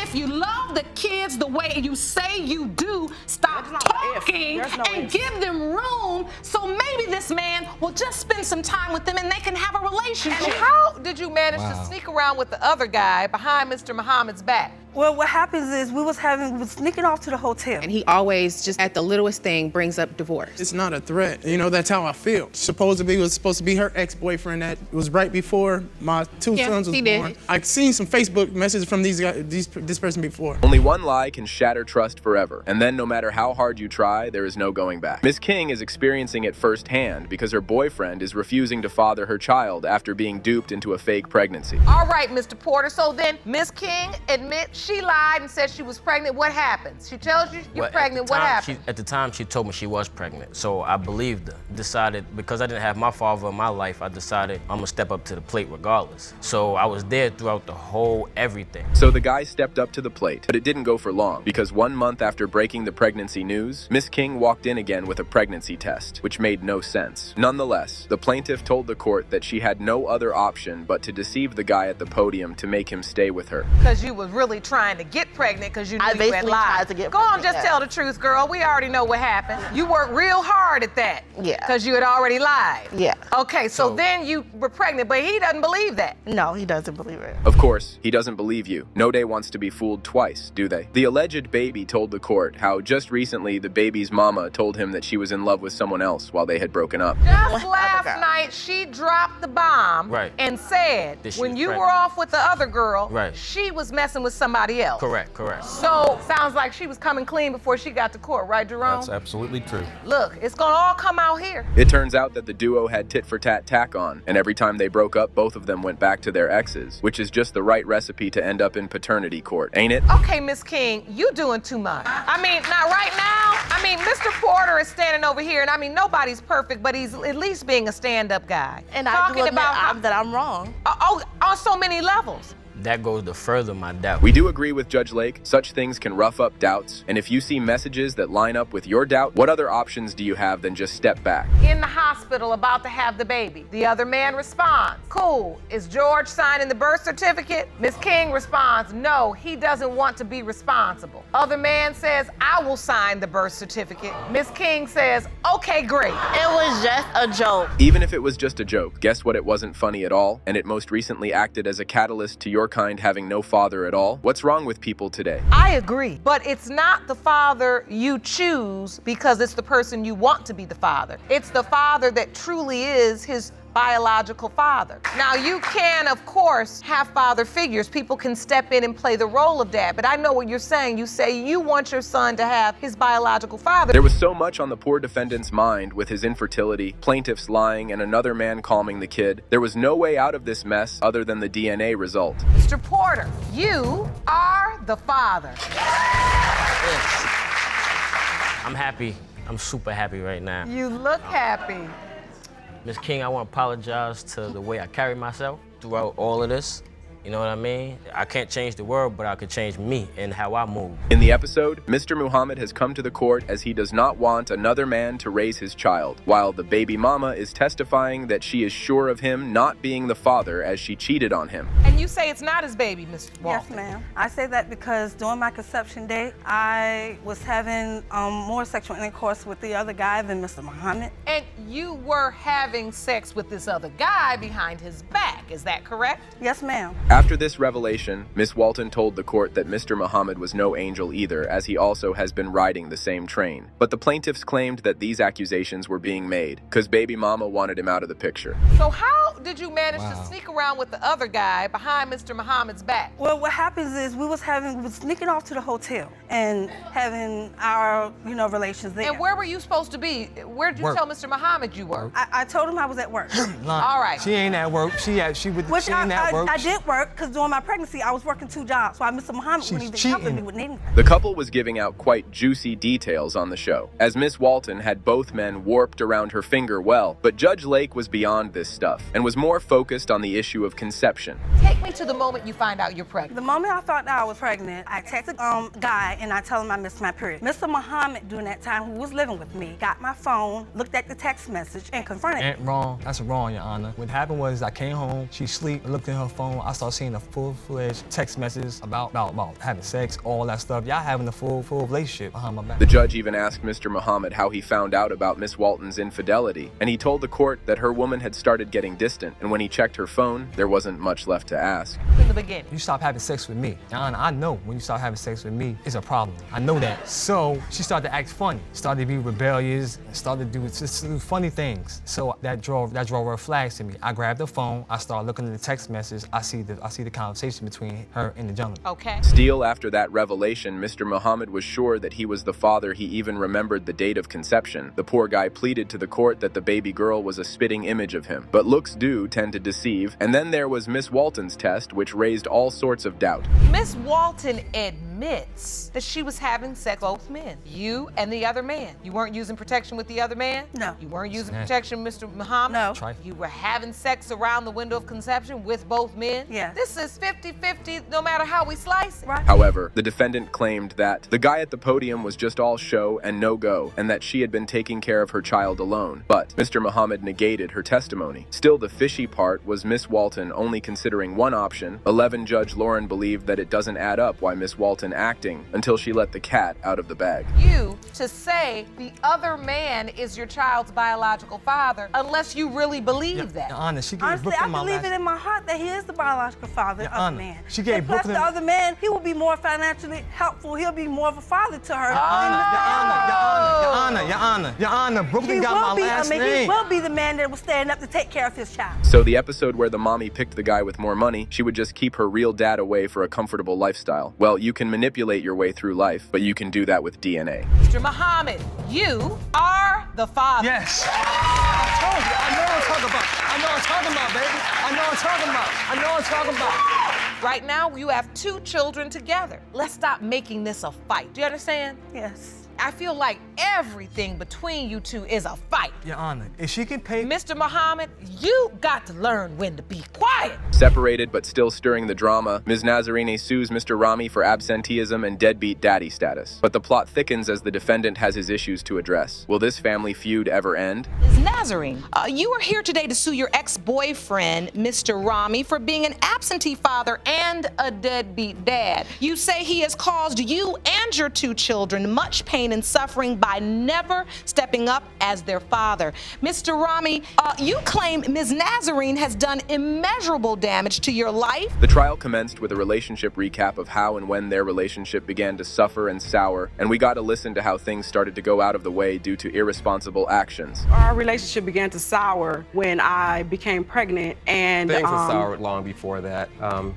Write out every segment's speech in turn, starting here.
if you love the kids the way you say you do, stop talking and give them room so maybe this man will just spend some time with them and they can have a relationship. And how did you manage to sneak around with the other guy behind Mr. Muhammad's back? Well, what happens is we was sneaking off to the hotel. And he always just at the littlest thing brings up divorce. It's not a threat. You know, that's how I feel. Supposedly it was supposed to be her ex-boyfriend that was right before my two sons was born. I've seen some Facebook messages from these guys, this person before. Only one lie can shatter trust forever. And then no matter how hard you try, there is no going back. Miss King is experiencing it firsthand because her boyfriend is refusing to father her child after being duped into a fake pregnancy. All right, Mr. Porter, so then Miss King admits she lied and said she was pregnant. What happens? She tells you you're pregnant. What happened? At the time, she told me she was pregnant. So I believed her. Decided, because I didn't have my father in my life, I decided I'm gonna step up to the plate regardless. So I was there throughout the whole everything. So the guy stepped up to the plate, but it didn't go for long because 1 month after breaking the pregnancy news, Miss King walked in again with a pregnancy test, which made no sense. Nonetheless, the plaintiff told the court that she had no other option but to deceive the guy at the podium to make him stay with her. Because you was really trying to get pregnant because you knew you had lied. Go on, just tell the truth, girl. We already know what happened. You worked real hard at that. Yeah. Because you had already lied. Yeah. Okay, so then you were pregnant, but he doesn't believe that. No, he doesn't believe it. Of course, he doesn't believe you. No day wants to be fooled twice, do they? The alleged baby told the court how just recently the baby's mama told him that she was in love with someone else while they had broken up. Just last night, she dropped the bomb and said when you were off with the other girl, she was messing with somebody else. Correct. So, sounds like she was coming clean before she got to court, right, Jerome? That's absolutely true. Look, it's gonna all come out here. It turns out that the duo had tit-for-tat tack on, and every time they broke up, both of them went back to their exes, which is just the right recipe to end up in paternity court, ain't it? Okay, Miss King, you doing too much. I mean, now right now, Mr. Porter is standing over here, and nobody's perfect, but he's at least being a stand-up guy. And I do admit that I'm wrong. On so many levels. That goes to further my doubt. We do agree with Judge Lake. Such things can rough up doubts. And if you see messages that line up with your doubt, what other options do you have than just step back? In the hospital, about to have the baby. The other man responds, cool. Is George signing the birth certificate? Miss King responds, no, he doesn't want to be responsible. Other man says, I will sign the birth certificate. Miss King says, okay, great. It was just a joke. Even if it was just a joke, guess what? It wasn't funny at all, and it most recently acted as a catalyst to your kind having no father at all. What's wrong with people today? I agree, but it's not the father you choose because it's the person you want to be the father. It's the father that truly is his biological father. Now, you can, of course, have father figures. People can step in and play the role of dad, but I know what you're saying. You say you want your son to have his biological father. There was so much on the poor defendant's mind with his infertility, plaintiffs lying, and another man calming the kid. There was no way out of this mess other than the DNA result. Mr. Porter, you are the father. Yes. I'm happy. I'm super happy right now. You look happy. Miss King, I want to apologize to the way I carry myself throughout all of this. You know what I mean? I can't change the world, but I could change me and how I move. In the episode, Mr. Muhammad has come to the court as he does not want another man to raise his child, while the baby mama is testifying that she is sure of him not being the father as she cheated on him. And you say it's not his baby, Mr. Walton. Yes, ma'am. I say that because during my conception date, I was having more sexual intercourse with the other guy than Mr. Muhammad. And you were having sex with this other guy behind his back, is that correct? Yes, ma'am. After this revelation, Miss Walton told the court that Mr. Muhammad was no angel either, as he also has been riding the same train. But the plaintiffs claimed that these accusations were being made because baby mama wanted him out of the picture. So how did you manage to sneak around with the other guy behind Mr. Muhammad's back? Well, what happens is we was sneaking off to the hotel and having our, relations there. And where were you supposed to be? Where did you tell Mr. Muhammad you were? I told him I was at work. All right. She ain't at work. She ain't at work. I did work because during my pregnancy, I was working 2 jobs. So Mr. Muhammad wouldn't even help me with anything. The couple was giving out quite juicy details on the show, as Miss Walton had both men warped around her finger well, but Judge Lake was beyond this stuff and was was more focused on the issue of conception. Take me to the moment you find out you're pregnant. The moment I found out I was pregnant, I texted guy and I tell him I missed my period. Mr. Muhammad, during that time, who was living with me, got my phone, looked at the text message, and confronted me. Wrong. That's wrong, Your Honor. What happened was I came home, she sleep, I looked at her phone, I started seeing a full-fledged text message about having sex, all that stuff. Y'all having a full relationship behind my back. The judge even asked Mr. Muhammad how he found out about Miss Walton's infidelity, and he told the court that her woman had started getting distant, and when he checked her phone, there wasn't much left to ask. In the beginning. You stop having sex with me. Your Honor, I know when you start having sex with me, it's a problem. I know that. So she started to act funny, started to be rebellious, and started to do funny things. So that drove red flags to me. I grabbed the phone, I started looking at the text message, I see the conversation between her and the gentleman. Okay. Still, after that revelation, Mr. Muhammad was sure that he was the father. He even remembered the date of conception. The poor guy pleaded to the court that the baby girl was a spitting image of him. But looks do tend to deceive, and then there was Miss Walton's test, which raised all sorts of doubt. Miss Walton admits that she was having sex with both men, you and the other man. You weren't using protection with the other man? No. You weren't using protection, Mr. Muhammad? No. You were having sex around the window of conception with both men? Yeah. This is 50-50 no matter how we slice it. Right. However, the defendant claimed that the guy at the podium was just all show and no go, and that she had been taking care of her child alone. But Mr. Muhammad negated her testimony. Still, the fishy part was Miss Walton only considering one option. 11 Judge Lauren believed that it doesn't add up why Miss Walton acting until she let the cat out of the bag. You to say the other man is your child's biological father unless you really believe that. Your Honor, she gave Honestly, Brooklyn I my believe last... it in my heart that he is the biological father Your of the Honor, man. she gave and plus Brooklyn... the other man, he will be more financially helpful. He'll be more of a father to her. Your Honor, Brooklyn got my last name. He will be the man that will stand up to take care of his child. So the episode where the mommy picked the guy with more money, she would just keep her real dad away for a comfortable lifestyle. Well, you can manipulate your way through life, but you can do that with DNA. Mr. Muhammad, you are the father. Yes. I told you, I know what I'm talking about. I know what I'm talking about, baby. I know what I'm talking about. I know what I'm talking about. Right now, you have 2 children together. Let's stop making this a fight. Do you understand? Yes. I feel like everything between you two is a fight. Your Honor, if she can pay... Mr. Muhammad, you got to learn when to be quiet. Separated but still stirring the drama, Ms. Nazarini sues Mr. Rami for absenteeism and deadbeat daddy status. But the plot thickens as the defendant has his issues to address. Will this family feud ever end? Ms. Nazarene, you are here today to sue your ex-boyfriend, Mr. Rami, for being an absentee father and a deadbeat dad. You say he has caused you and your 2 children much pain and suffering by never stepping up as their father. Mr. Rami, you claim Ms. Nazarene has done immeasurable damage to your life. The trial commenced with a relationship recap of how and when their relationship began to suffer and sour, and we got to listen to how things started to go out of the way due to irresponsible actions. Our relationship began to sour when I became pregnant, and things were soured long before that.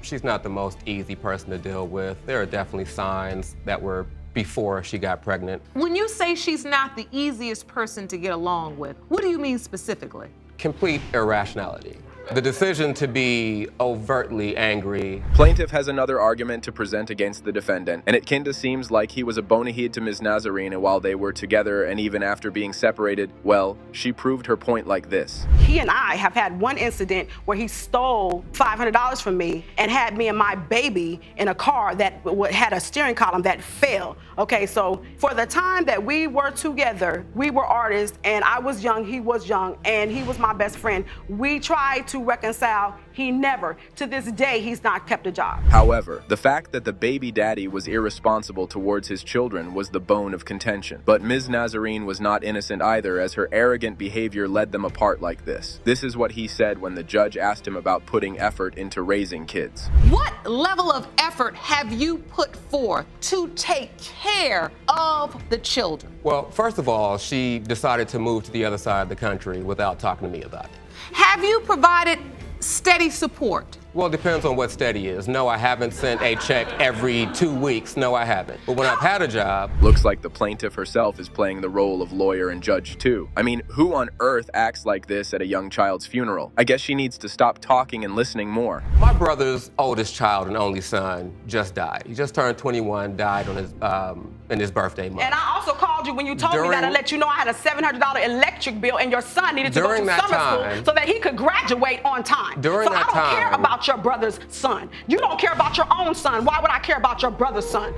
She's not the most easy person to deal with. There are definitely signs that were before she got pregnant. When you say she's not the easiest person to get along with, what do you mean specifically? Complete irrationality. The decision to be overtly angry. Plaintiff has another argument to present against the defendant, and it kinda seems like he was a bonahide to Ms. Nazarene while they were together, and even after being separated, well, she proved her point like this. He and I have had one incident where he stole $500 from me and had me and my baby in a car that had a steering column that fell. Okay, so for the time that we were together, we were artists, and I was young, he was young, and he was my best friend. We tried to reconcile. He never, to this day, he's not kept a job. However, the fact that the baby daddy was irresponsible towards his children was the bone of contention. But Ms. Nazarene was not innocent either, as her arrogant behavior led them apart like this. This is what he said when the judge asked him about putting effort into raising kids. What level of effort have you put forth to take care of the children? Well, first of all, she decided to move to the other side of the country without talking to me about it. Have you provided steady support? Well, it depends on what steady is. No, I haven't sent a check every 2 weeks. No, I haven't. But when I've had a job... Looks like the plaintiff herself is playing the role of lawyer and judge too. I mean, who on earth acts like this at a young child's funeral? I guess she needs to stop talking and listening more. My brother's oldest child and only son just died. He just turned 21, died on his in his birthday month. And I also called called you when you told me that and let you know I had a $700 electric bill and your son needed to go to During that summer time- school so that he could graduate on time. During so that I don't care time- about your brother's son. You don't care about your own son. Why would I care about your brother's son?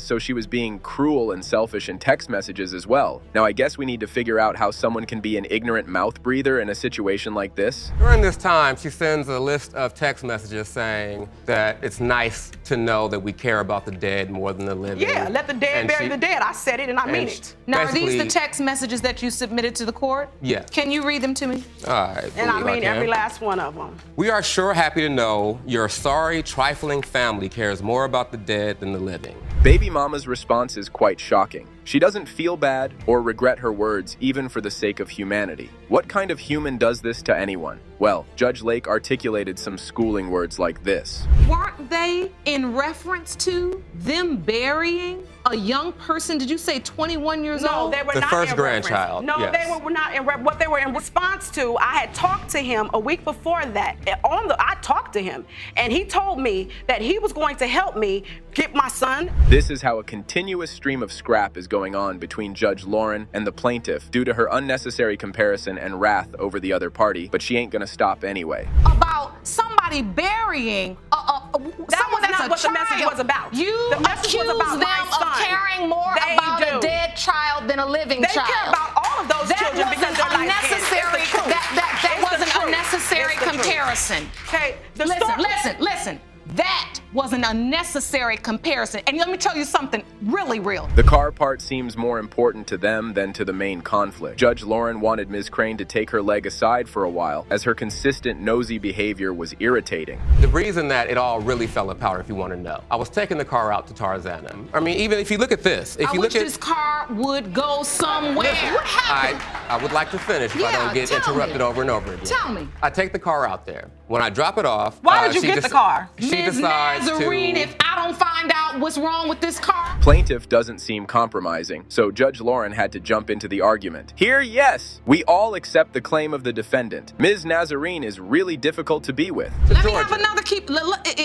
So she was being cruel and selfish in text messages as well. Now I guess we need to figure out how someone can be an ignorant mouth breather in a situation like this. During this time, she sends a list of text messages saying that it's nice to know that we care about the dead more than the living. Yeah, let the dead And bury she- the dead. I said it and I mean and it. Now, are these the basically- text messages that you submitted to the court? Yeah. Can you read them to me? I And I believe mean can. every last one of them. We are sure happy to know your sorry, trifling family cares more about the dead than the living. Baby mama's response is quite shocking. She doesn't feel bad or regret her words even for the sake of humanity. What kind of human does this to anyone? Well, Judge Lake articulated some schooling words like this. Weren't they in reference to them burying a young person? Did you say 21 years No, old? they were The not first in grandchild, reference. No, yes. they were not in what they were in response to. I had talked to him a week before that. I talked to him, and he told me that he was going to help me get my son. This is how a continuous stream of scrap is going on between Judge Lauren and the plaintiff due to her unnecessary comparison and wrath over the other party, but she ain't gonna stop anyway. About somebody burying someone that's not a what the child. message was about. You The message was accuse about them my of son. caring more They about do. a dead child than a living They child. care about all of those That children was because an they're light-skinned. unnecessary. It's the truth. That It's was the an truth. unnecessary It's the truth. comparison. Okay, the Listen, story. listen. That was an unnecessary comparison. And let me tell you something really real. The car part seems more important to them than to the main conflict. Judge Lauren wanted Ms. Crane to take her leg aside for a while, as her consistent nosy behavior was irritating. The reason that it all really fell apart, if you want to know, I was taking the car out to Tarzana. I mean, even if you look at this, if I you wish look at this car would go somewhere. What happened? I would like to finish if I Yeah, don't get tell interrupted me. over and over again. Tell me. I take the car out there. When I drop it off, Why did you she get the car? She Ms. decides Nazarene, to. if I don't find out what's wrong with this car. Plaintiff doesn't seem compromising, so Judge Lauren had to jump into the argument. Here, yes, we all accept the claim of the defendant. Ms. Nazarene is really difficult to be with. Let me Georgia. have another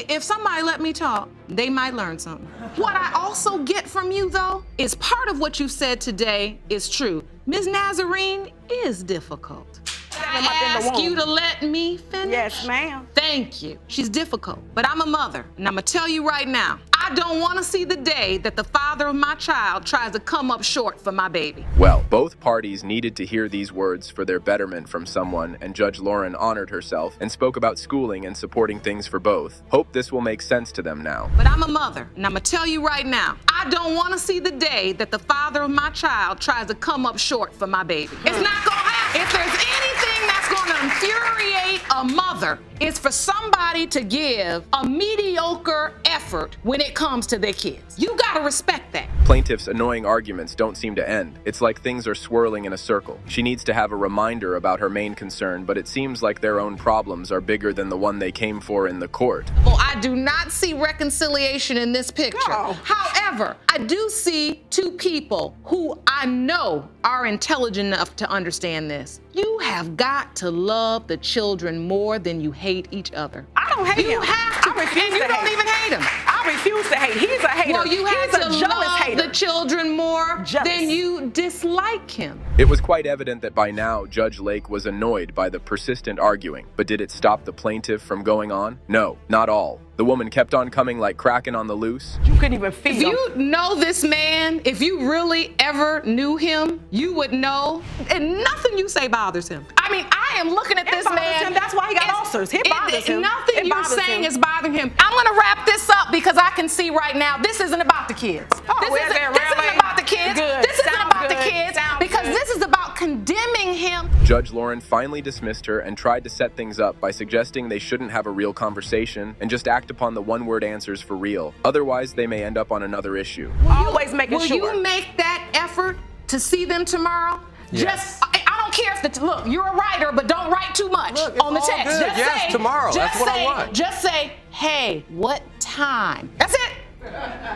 if somebody let me talk, they might learn something. What I also get from you, though, is part of what you said today is true. Ms. Nazarene is difficult. I ask you to let me finish? Yes, ma'am. Thank you. She's difficult, but I'm a mother, and I'm gonna tell you right now, I don't wanna see the day that the father of my child tries to come up short for my baby. Well, both parties needed to hear these words for their betterment from someone, and Judge Lauren honored herself and spoke about schooling and supporting things for both. Hope this will make sense to them now. But I'm a mother, and I'm gonna tell you right now, I don't wanna see the day that the father of my child tries to come up short for my baby. It's not gonna happen. If there's anything that's gonna infuriate a mother, it's for somebody to give a mediocre effort when it comes to their kids. You gotta respect that. Plaintiff's annoying arguments don't seem to end. It's like things are swirling in a circle. She needs to have a reminder about her main concern, but it seems like their own problems are bigger than the one they came for in the court. Well, I do not see reconciliation in this picture. No. However, I do see two people who I know are intelligent enough to understand this. You have got to love the children more than you hate each other. I don't hate him. You have to. I refuse and you to don't hate. even hate him. I refuse to hate. He's a hater. Well, you have He's a to jealous love hater. the children more Jealous. than you dislike him. It was quite evident that by now Judge Lake was annoyed by the persistent arguing, but did it stop the plaintiff from going on? No, not all. The woman kept on coming like Kraken on the loose. You couldn't even feed If him. you know this man, if you really ever knew him, you would know, and nothing you say bothers him. I mean, I am looking at It this bothers man. him. That's why he got ulcers. It bothers him. Nothing It you're bothers saying him. is bothering him. I'm gonna wrap this up because I can see right now this isn't about the kids. Oh, this is isn't, it this really? isn't about the kids. Good. This isn't Sounds about the good. kids Sounds because good. this is about condemning him. Judge Lauren finally dismissed her and tried to set things up by suggesting they shouldn't have a real conversation and just act upon the one-word answers for real. Otherwise, they may end up on another issue. Always making Will sure. you make that effort to see them tomorrow? Yes. I don't care if look, you're a writer, but don't write too much Look, it's on the all text. good. Just Yes, say, tomorrow. just That's what I say- want. Just say, hey, what time? That's it.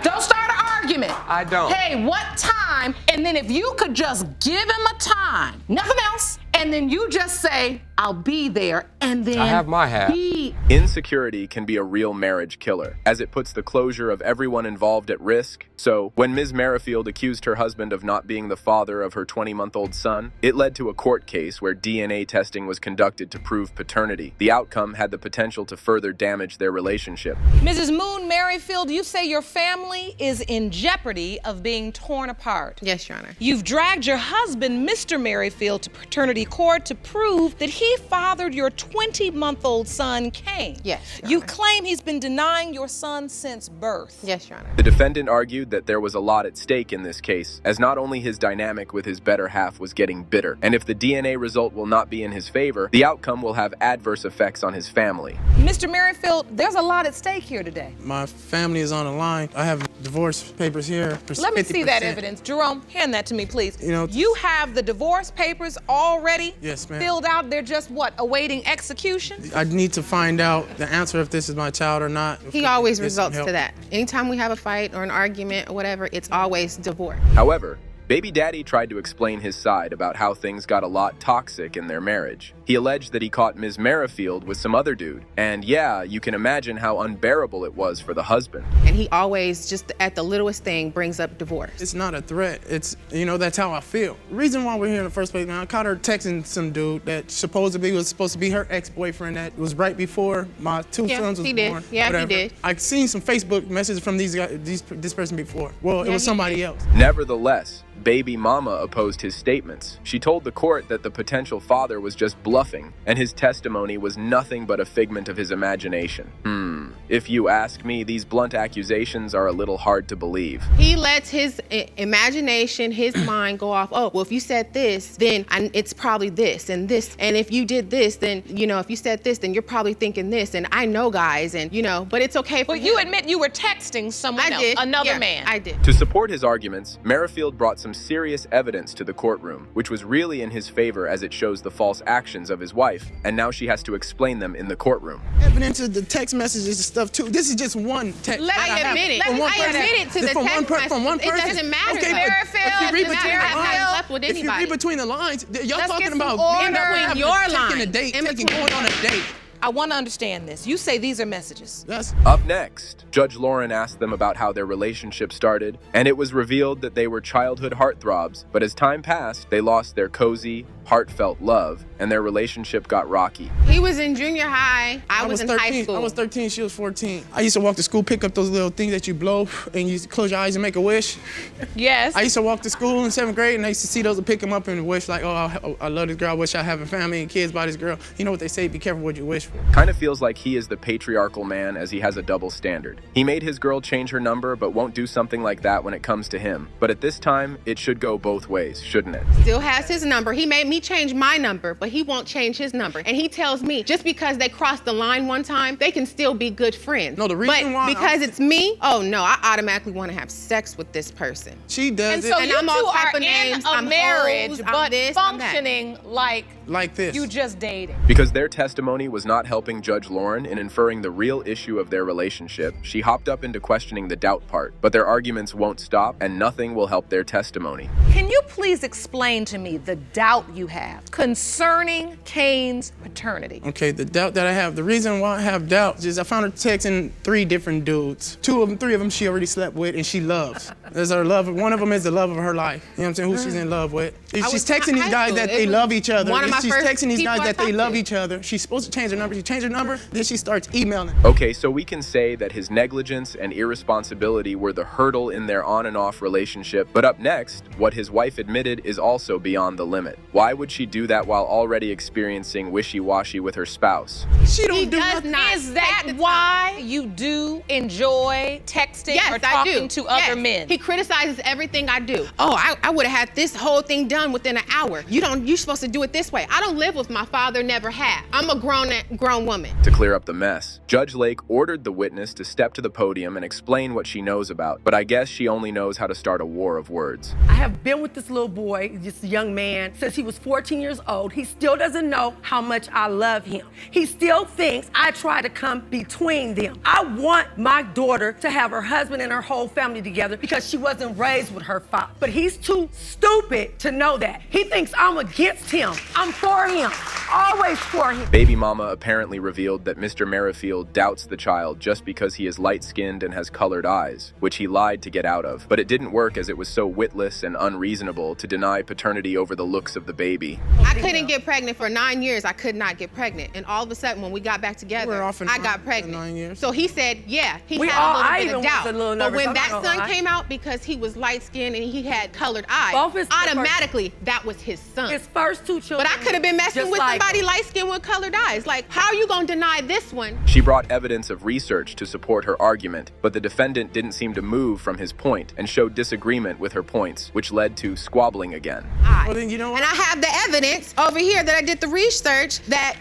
Don't start an argument. I don't. Hey, what time? And then if you could just give him a time, nothing else, and then you just say, I'll be there, and then I have my hat. be cheat. Insecurity can be a real marriage killer, as it puts the closure of everyone involved at risk. So, when Ms. Merrifield accused her husband of not being the father of her 20-month-old son, it led to a court case where DNA testing was conducted to prove paternity. The outcome had the potential to further damage their relationship. Mrs. Moon Merrifield, you say your family is in jeopardy of being torn apart. Yes, Your Honor. You've dragged your husband, Mr. Merrifield, to paternity court to prove that he fathered your 20-month-old son, Kane. Yes, Your You Honor. claim he's been denying your son since birth. Yes, Your Honor. The defendant argued that there was a lot at stake in this case, as not only his dynamic with his better half was getting bitter, and if the DNA result will not be in his favor, the outcome will have adverse effects on his family. Mr. Merrifield, there's a lot at stake here today. My family is on the line. I have divorce papers here. Let me see that 50%. evidence. Jerome, hand that to me, please. You know, you have the divorce papers already Yes, ma'am. filled out. They're just, what, awaiting execution? I need to find out the answer if this is my child or not. He always Get some results help. to that. Anytime we have a fight or an argument or whatever, it's always divorce. However, Baby Daddy tried to explain his side about how things got a lot toxic in their marriage. He alleged that he caught Ms. Merrifield with some other dude, and yeah, you can imagine how unbearable it was for the husband. And he always, just at the littlest thing, brings up divorce. It's not a threat. It's, that's how I feel. The reason why we're here in the first place, man, I caught her texting some dude that was supposed to be her ex-boyfriend that was right before my two sons was he did. born. Yeah, whatever. he did. I've seen some Facebook messages from this person before. Well, it Yeah, was he somebody did. else. Nevertheless, Baby Mama opposed his statements. She told the court that the potential father was just bluffing, and his testimony was nothing but a figment of his imagination. If you ask me, these blunt accusations are a little hard to believe. He lets his imagination, his mind go off. Oh, well, if you said this, then it's probably this and this. And if you did this, then, if you said this, then you're probably thinking this. And I know, guys, and, but it's okay for But him. you admit you were texting someone I else, did. another Yeah, man. I did. To support his arguments, Merrifield brought some serious evidence to the courtroom, which was really in his favor as it shows the false actions of his wife, and now she has to explain them in the courtroom. Evidence of the text messages and stuff too. This is just one text. I admit it. From one person. I admit it to the From one text from one message. person. It doesn't matter. Okay, Merrifield, if you read doesn't between matter. the I've lines, slept with if you read anybody. between the lines, y'all Let's talking get some about order having between your taking a lines. date, In going on a date. I want to understand this. You say these are messages. That's Up next, Judge Lauren asked them about how their relationship started, and it was revealed that they were childhood heartthrobs, but as time passed, they lost their cozy, heartfelt love, and their relationship got rocky. He was in junior high. I was in 13. high school. I was 13, she was 14. I used to walk to school, pick up those little things that you blow, and you close your eyes and make a wish. Yes. I used to walk to school in 7th grade, and I used to see those and pick them up and wish like, oh, I love this girl. I wish I have a family and kids by this girl. You know what they say, be careful what you wish for. Kind of feels like he is the patriarchal man as he has a double standard. He made his girl change her number, but won't do something like that when it comes to him. But at this time, it should go both ways, shouldn't it? Still has his number. He made me change my number, but he won't change his number. And he tells me just because they crossed the line one time, they can still be good friends. No, the reason but why because it's me, oh no, I automatically want to have sex with this person. She does And it so And you I'm all two type are of in names. a I'm marriage, hoes, I'm but this, I'm that. functioning like this. you just dating. Because their testimony was not helping Judge Lauren in inferring the real issue of their relationship, she hopped up into questioning the doubt part. But their arguments won't stop, and nothing will help their testimony. Can you please explain to me the doubt you have concerning Kane's paternity? Okay, the doubt that I have, the reason why I have doubt is I found her texting 3 different dudes. 3 of them she already slept with and she loves. There's her love. One of them is the love of her life. You know what I'm saying? Who she's in love with. If she's texting these guys that they love each other. If she's texting these guys that they love each other, she's supposed to change her number. She changed her number, then she starts emailing. Okay, so we can say that his negligence and irresponsibility were the hurdle in their on and off relationship. But up next, what his wife admitted is also beyond the limit. Why would she do that while already experiencing wishy-washy with her spouse? She don't do nothing. Is that why you do enjoy texting Yes, or I talking do. to other men? He criticizes everything I do. Oh, I would have had this whole thing done within an hour. You're supposed to do it this way. I don't live with my father, never have. I'm a grown woman. To clear up the mess, Judge Lake ordered the witness to step to the podium and explain what she knows about, but I guess she only knows how to start a war of words. I have been with this little boy, this young man, since he was 14 years old. He still doesn't know how much I love him. He still thinks I try to come between them. I want my daughter to have her husband and her whole family together because she wasn't raised with her father. But he's too stupid to know that. He thinks I'm against him. I'm for him. Always for him. Baby mama apparently revealed that Mr. Merrifield doubts the child just because he is light-skinned and has colored eyes, which he lied to get out of. But it didn't work as it was so witless and unreasonable to deny paternity over the looks of the baby. I couldn't get pregnant for 9 years. I could not get pregnant. And all of a sudden, when we got back together, I got pregnant. 9 years. So he said, yeah, he We had all- a I little even bit was of doubt. a little But nervous. when I'm that not gonna son lie. came out, because he was light-skinned and he had colored eyes, Both his- automatically, that was his son. His first two children. But I could have been messing just with like somebody him. light-skinned with colored eyes. Like, how are you gonna deny this one? She brought evidence of research to support her argument, but the defendant didn't seem to move from his point and showed disagreement with her points, which led to squabbling again. Well, then you know what? And I have the evidence over here that I did the research that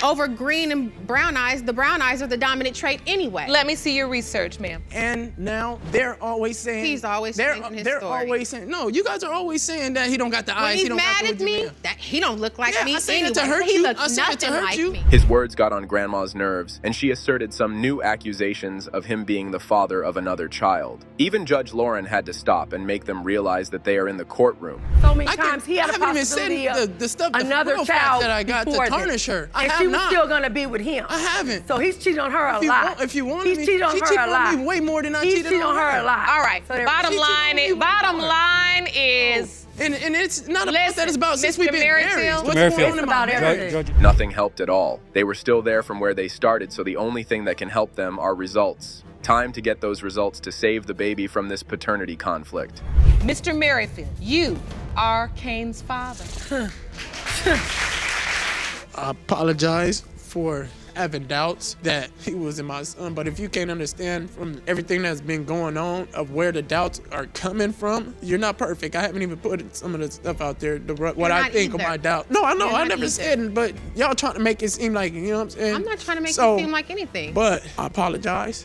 over green and brown eyes, the brown eyes are the dominant trait anyway. Let me see your research, ma'am. And now they're always saying He's always they're changing his they're story. always saying no. You guys are always saying that he don't got the When eyes. he's He don't got mad the at me, that he don't look like Yeah, me I said anyway. that to hurt he you. looks I said that to nothing hurt like you. me. His words got on Grandma's nerves, and she asserted some new accusations of him being the father of another child. Even Judge Lauren had to stop and make them realize that they are in the courtroom. So many I can- times he had I a haven't even said possibility of the stuff, the another real facts child that I got to before this. tarnish her. I and have she was not. still gonna be with him. I haven't. So he's cheating on her a If you lot. want- if you wanted he's me- cheating on she her cheated a on lot. me way more than I he's cheated cheating on on her her. a lot. All right, So there- bottom She cheated line on me is, way bottom more. line is, And it's not about Listen, that. It's about since Mr. we've been married. Merrifield. What's Merrifield. going on in About my everything. marriage? Nothing helped at all. They were still there from where they started, so the only thing that can help them are results. Time to get those results to save the baby from this paternity conflict. Mr. Merrifield, you are Kane's father. I apologize for having doubts that he wasn't my son, but if you can't understand from everything that's been going on of where the doubts are coming from, you're not perfect. I haven't even put some of the stuff out there, what I not think of either. my doubt. No, I know, You're I not never either. said it, but y'all trying to make it seem like, you know what I'm saying? I'm not trying to make So, you seem like anything. But I apologize.